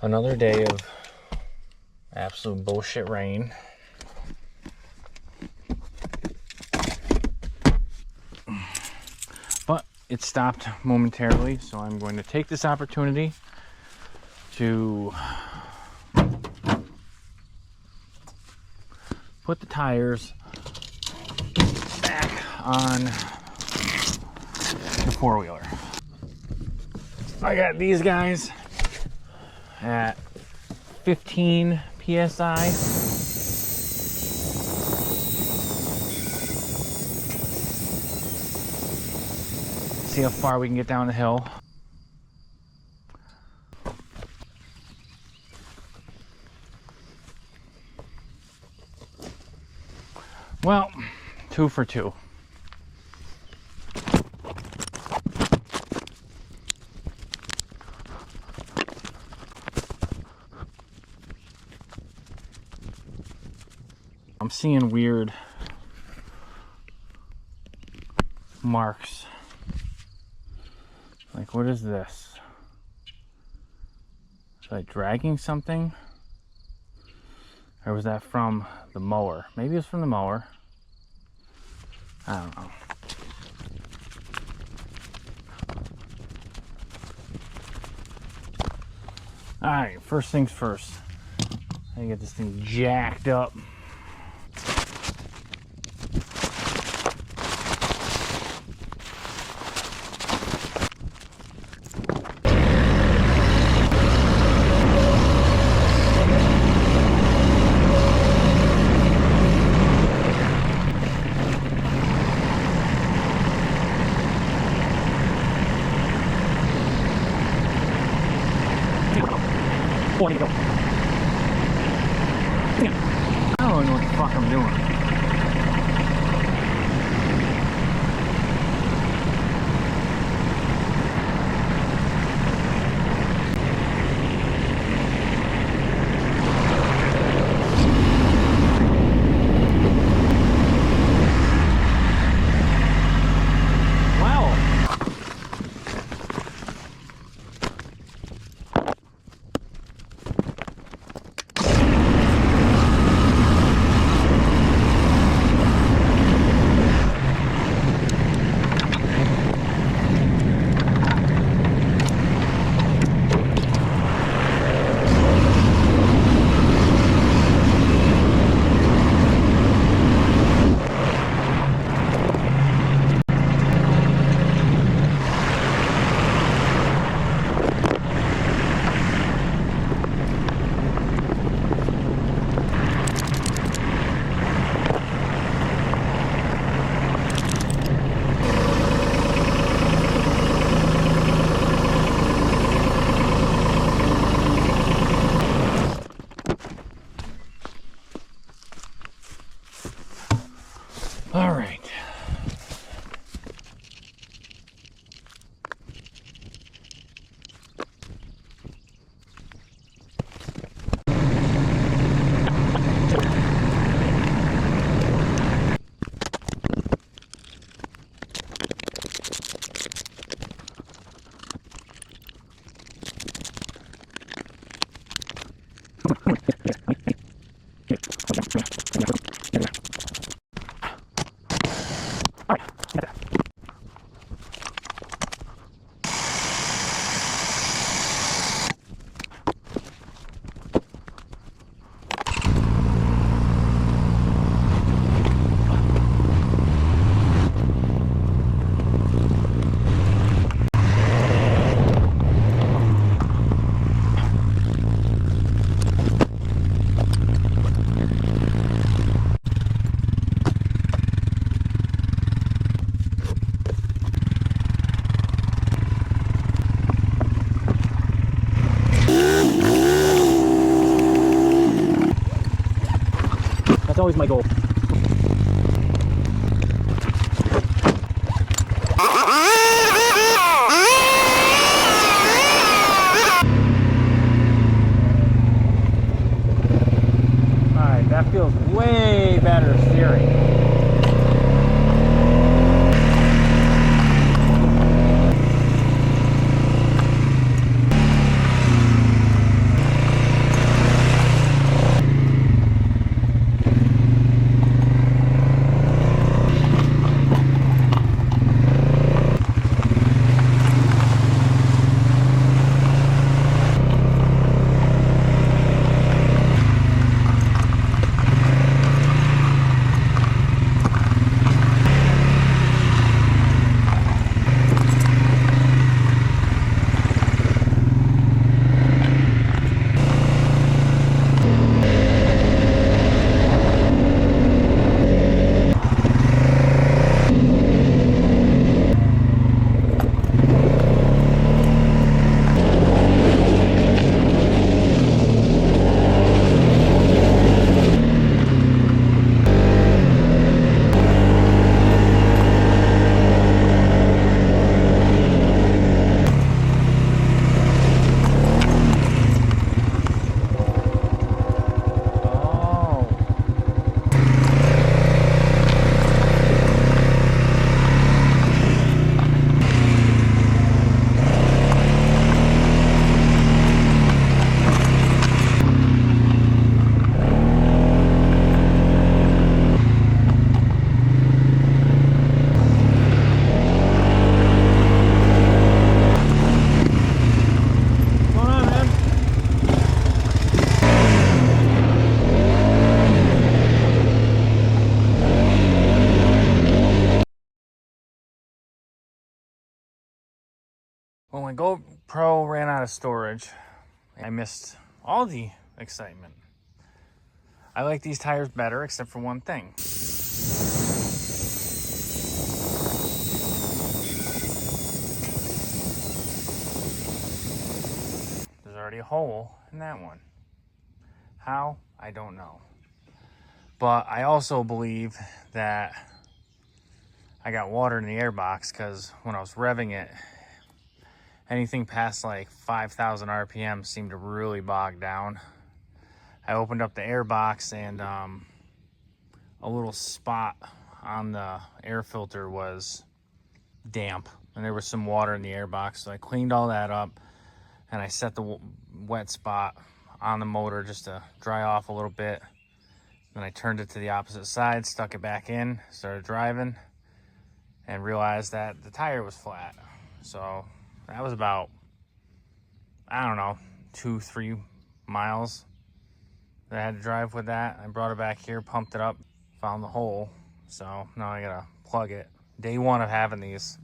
Another day of absolute bullshit rain. But it stopped momentarily, so I'm going to take this opportunity to put the tires back on the four-wheeler. I got these guys at 15 psi. See how far we can get down the hill. Well, 2 for 2. I'm seeing weird marks. Like, what is this? Is I dragging something? Or was that from the mower? Maybe it's from the mower. I don't know. Alright, first things first. I gotta get this thing jacked up. I don't know what the fuck I'm doing. All right. That's always my goal. Alright, that feels way better steering. Well, my GoPro ran out of storage. I missed all the excitement. I like these tires better, except for one thing. There's already a hole in that one. How? I don't know. But I also believe that I got water in the airbox because when I was revving it, anything past like 5,000 RPM seemed to really bog down. I opened up the airbox and a little spot on the air filter was damp and there was some water in the airbox. So I cleaned all that up and I set the wet spot on the motor just to dry off a little bit. Then I turned it to the opposite side, stuck it back in, started driving, and realized that the tire was flat. So that was about, I don't know, 2-3 miles that I had to drive with that. I brought it back here, pumped it up, found the hole. So now I gotta plug it. Day one of having these.